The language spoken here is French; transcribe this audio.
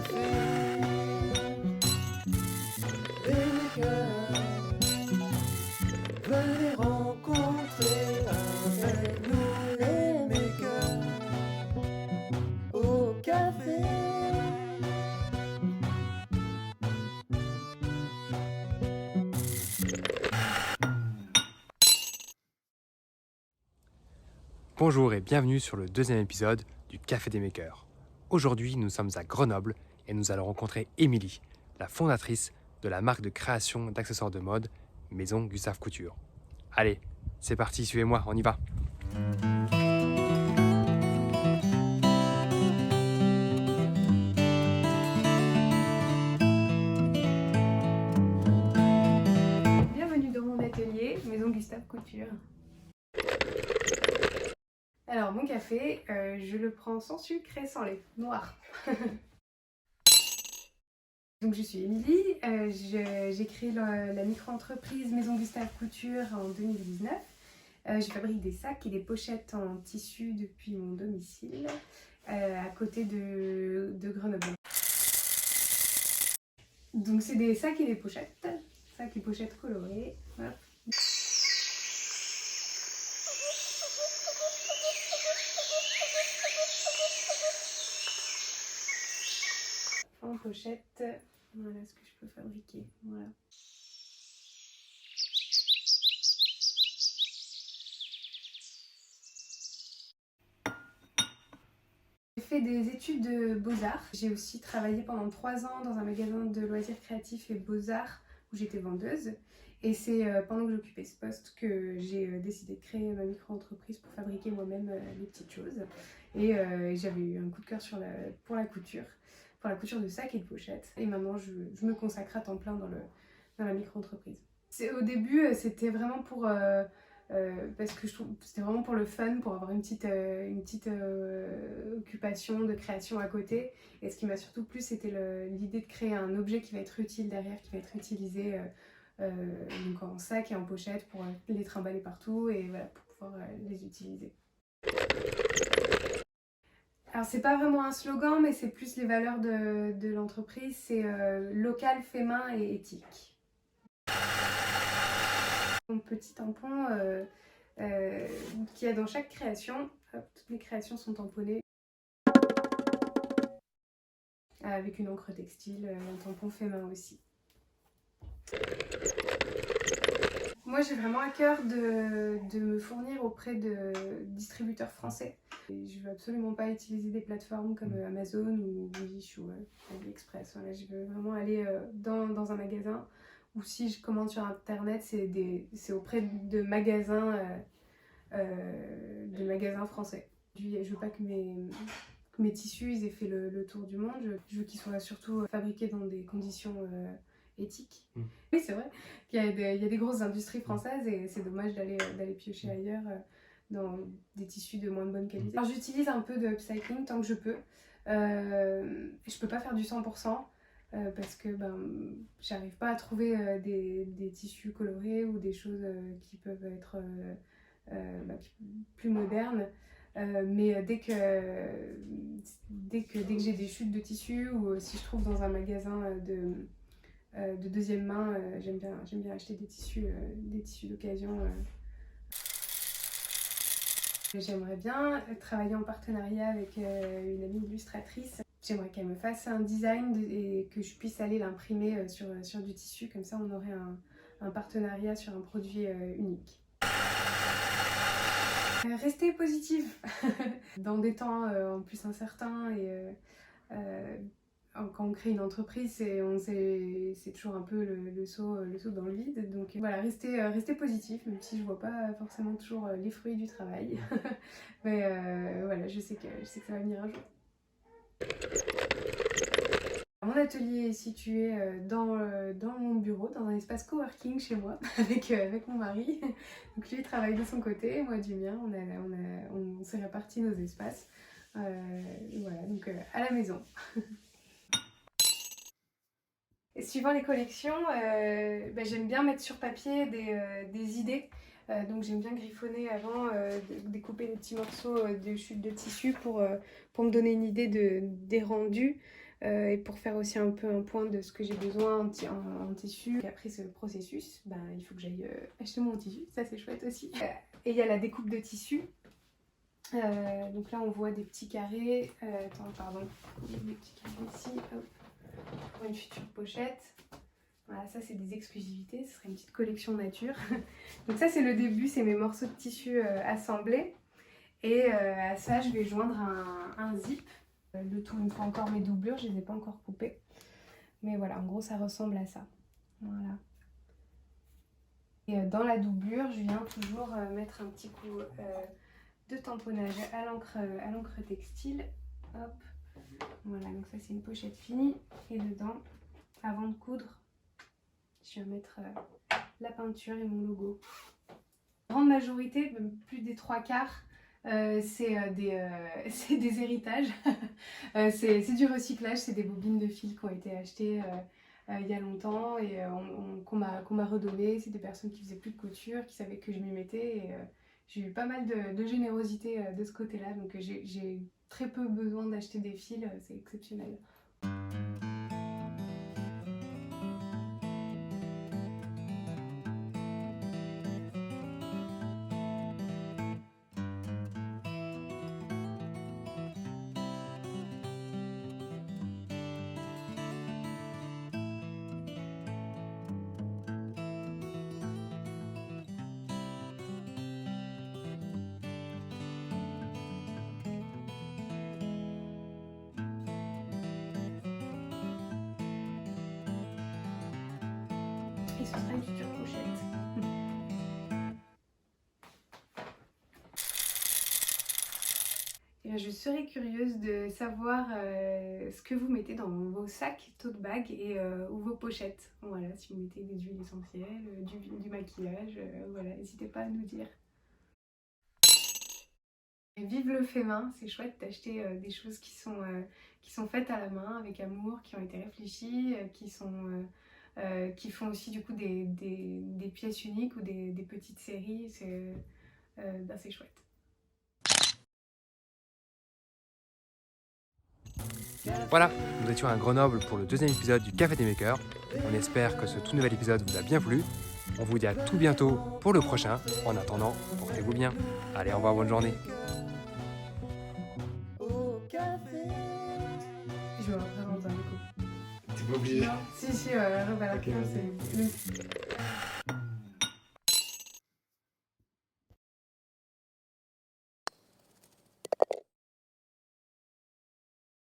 café des makers. Venez rencontrer avec nous les makers au café. Bonjour et bienvenue sur le deuxième épisode du Café des Makers. Aujourd'hui, nous sommes à Grenoble et nous allons rencontrer Émilie, la fondatrice de la marque de création d'accessoires de mode Maison Gustave Couture. Allez, c'est parti, suivez-moi, on y va. Bienvenue dans mon atelier, Maison Gustave Couture. Alors mon café, je le prends sans sucre et sans lait, noir. Donc je suis Émilie, j'ai créé la micro-entreprise Maison Gustave Couture en 2019. Je fabrique des sacs et des pochettes en tissu depuis mon domicile, à côté de Grenoble. Donc c'est des sacs et pochettes colorées. Hop. En pochette, voilà ce que je peux fabriquer. Voilà. J'ai fait des études de beaux-arts. J'ai aussi travaillé pendant 3 ans dans un magasin de loisirs créatifs et beaux-arts où j'étais vendeuse. Et c'est pendant que j'occupais ce poste que j'ai décidé de créer ma micro-entreprise pour fabriquer moi-même les petites choses. Et j'avais eu un coup de cœur pour la couture de sacs et de pochettes. Et maintenant, je me consacre à temps plein dans la micro-entreprise. Au début, c'était vraiment parce que je trouve c'était vraiment pour le fun, pour avoir une petite occupation de création à côté. Et ce qui m'a surtout plu, c'était l'idée de créer un objet qui va être utile derrière, qui va être utilisé donc en sac et en pochette pour les trimballer partout et voilà, pour pouvoir les utiliser. Alors c'est pas vraiment un slogan, mais c'est plus les valeurs de l'entreprise, c'est local, fait main et éthique. Mon petit tampon qu'il y a dans chaque création, hop, toutes mes créations sont tamponnées avec une encre textile, un tampon fait main aussi. Moi j'ai vraiment à cœur de me fournir auprès de distributeurs français. Et je veux absolument pas utiliser des plateformes comme Amazon ou Wish ou AliExpress. Voilà, je veux vraiment aller dans un magasin, ou si je commande sur internet, c'est auprès de magasins français. Je veux pas que mes tissus ils aient fait le tour du monde. Je veux qu'ils soient surtout fabriqués dans des conditions éthiques. Oui, c'est vrai qu'il y a des grosses industries françaises et c'est dommage d'aller piocher ailleurs dans des tissus de moins de bonne qualité. Alors j'utilise un peu de upcycling tant que je peux. Je peux pas faire du 100%. Parce que j'arrive pas à trouver des tissus colorés ou des choses qui peuvent être plus modernes. Mais dès que j'ai des chutes de tissus ou si je trouve dans un magasin de deuxième main, j'aime bien acheter des tissus d'occasion. J'aimerais bien travailler en partenariat avec une amie illustratrice. J'aimerais qu'elle me fasse un design et que je puisse aller l'imprimer sur du tissu. Comme ça, on aurait un partenariat sur un produit unique. Rester positive dans des temps en plus incertains et quand on crée une entreprise, c'est toujours un peu le saut dans le vide. Donc voilà, rester positif, même si je vois pas forcément toujours les fruits du travail. Mais voilà, je sais que ça va venir un jour. Mon atelier est situé dans mon bureau, dans un espace coworking chez moi, avec mon mari. Donc lui il travaille de son côté, moi du mien, on s'est répartis nos espaces. Voilà, donc à la maison. Et suivant les collections, j'aime bien mettre sur papier des idées. Donc j'aime bien griffonner avant, découper des petits morceaux de chute de tissu pour me donner une idée des rendus. et pour faire aussi un peu un point de ce que j'ai besoin en tissu. Et après ce processus, il faut que j'aille acheter mon tissu, ça c'est chouette aussi. Et il y a la découpe de tissu. Donc là on voit des petits carrés, des petits carrés ici, hop, pour une future pochette. Voilà, ça c'est des exclusivités, ce serait une petite collection nature. Donc ça c'est le début, c'est mes morceaux de tissu assemblés. Et à ça je vais joindre un zip. Le tout, il me faut encore mes doublures, je les ai pas encore coupées. Mais voilà, en gros ça ressemble à ça. Voilà. Et dans la doublure, je viens toujours mettre un petit coup de tamponnage à l'encre textile. Hop. Voilà, donc ça c'est une pochette finie. Et dedans, avant de coudre, je vais mettre la peinture et mon logo. La grande majorité, même plus des 3/4, c'est des héritages. C'est du recyclage, c'est des bobines de fil qui ont été achetées il y a longtemps et qu'on m'a redonné. C'est des personnes qui faisaient plus de couture, qui savaient que je m'y mettais. Et j'ai eu pas mal de générosité de ce côté-là, donc j'ai très peu besoin d'acheter des fils, c'est exceptionnel. Et ce sera une future pochette. Et je serais curieuse de savoir ce que vous mettez dans vos sacs, tote bag ou vos pochettes. Voilà, si vous mettez des huiles essentielles, du maquillage, voilà, n'hésitez pas à nous dire. Et vive le fait main, c'est chouette d'acheter des choses qui sont faites à la main, avec amour, qui ont été réfléchies, qui font aussi du coup des pièces uniques ou des petites séries, c'est chouette. Voilà, nous étions à Grenoble pour le deuxième épisode du Café des Makers. On espère que ce tout nouvel épisode vous a bien plu. On vous dit à tout bientôt pour le prochain. En attendant, portez-vous bien. Allez, au revoir, bonne journée. Au café. Je me représente un coup. T'es pas obligé. Si, voilà, Ok, c'est...